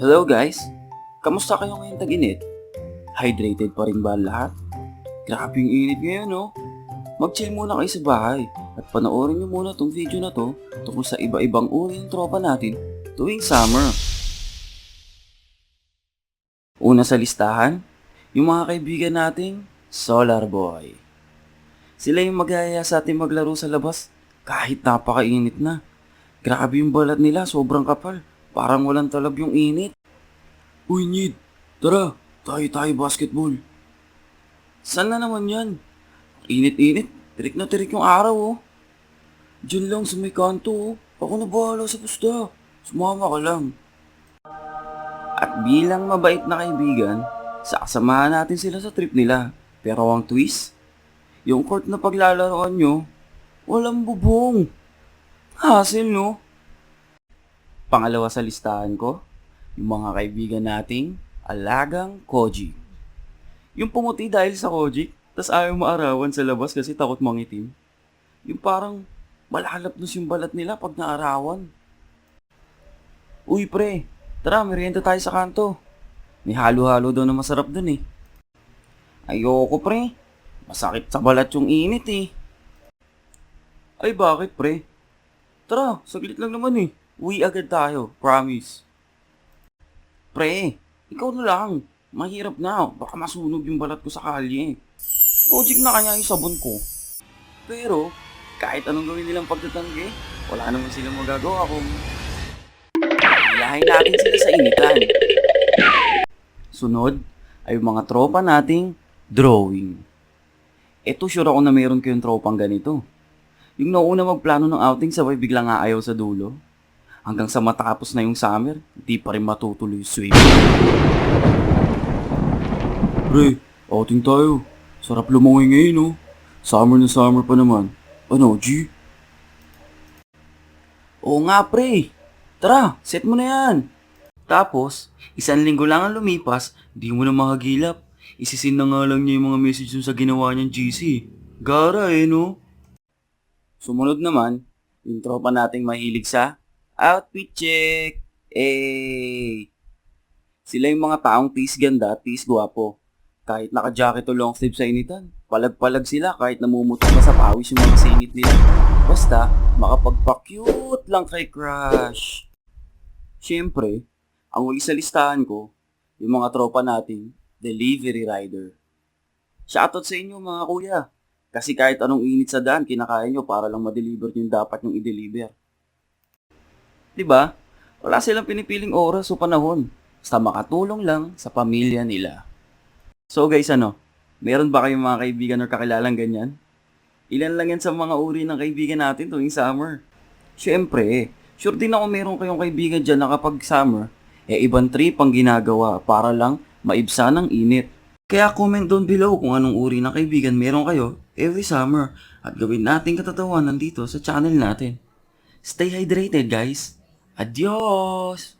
Hello guys! Kamusta kayo ngayong tag-init? Hydrated pa rin ba lahat? Grabe yung init ngayon no? Mag-chill muna kayo sa bahay at panoorin nyo muna tong video na to tungkol sa iba-ibang uri ng tropa natin tuwing summer. Una sa listahan, yung mga kaibigan nating Solar Boy. Sila yung magaya sa atin maglaro sa labas kahit napakainit na. Grabe yung balat nila, sobrang kapal. Parang walang talab yung init. Uy, Nid, tara, tayo basketball. Saan na naman yan? Init-init, tirik na tirik yung araw oh. Diyan lang sa may kanto oh. Ako na bahala sa pusta. Sumama ka lang. At bilang mabait na kaibigan, sasamahan natin sila sa trip nila. Pero ang twist, yung court na paglalaroan nyo, walang bubong. Hassle no? Pangalawa sa listahan ko, yung mga kaibigan nating alagang Koji. Yung pumuti dahil sa Koji, tas ayaw maarawan sa labas kasi takot mangitim. Yung parang malalapnos yung balat nila pag naarawan. Uy pre, tara merienda tayo sa kanto. May halo-halo daw na masarap dun eh. Ayoko pre, masakit sa balat yung init eh. Ay bakit pre? Tara, saglit lang naman eh. Uwi agad tayo, promise. Pre, ikaw na lang. Mahirap na, baka masunog yung balat ko sa kalye. Logic na kaya yung sabon ko. Pero, kahit anong gawin nilang pagtatanggi, wala naman silang magagawa kung ilahin natin sila sa initan. Sunod ay yung mga tropa nating drawing. Eto sure ako na meron kayong tropang ganito. Yung nauna magplano ng outing sabay biglang aayaw sa dulo. Hanggang sa matapos na yung summer, hindi pa rin matutuloy yung swimming. Pre, outing tayo. Sarap lumangoy ngayon oh. Summer na summer pa naman. Ano, G? Oo nga pre. Tara, set mo na yan. Tapos, 1 linggo lang ang lumipas, di mo na makagilap. Isisin na nga lang niya yung mga message dun sa ginawa niyang GC. Gara eh no? Sumunod naman, yung tropa nating mahilig sa outfit check. Sila yung mga taong tis ganda at tis gwapo. Kahit naka-jacket o long sleeve sa initan, palag-palag sila kahit namumutok na sa pawis yung mga singit nila. Basta, makapagpa-cute lang kay crush. Siyempre, ang huli sa listahan ko, yung mga tropa nating delivery rider. Shoutout sa inyo mga kuya. Kasi kahit anong init sa daan, kinakaya nyo para lang ma-deliver yung dapat nyong i-deliver. Diba? Wala silang pinipiling oras o panahon. Basta makatulong lang sa pamilya nila. So guys, meron ba kayong mga kaibigan or kakilalang ganyan? Ilan lang yan sa mga uri ng kaibigan natin tuwing summer. Siyempre, sure din ako meron kayong kaibigan dyan na kapag summer, ibang trip ang ginagawa para lang maibsa ng init. Kaya comment down below kung anong uri ng kaibigan meron kayo every summer at gawin nating katatawanan dito sa channel natin. Stay hydrated guys! Adios!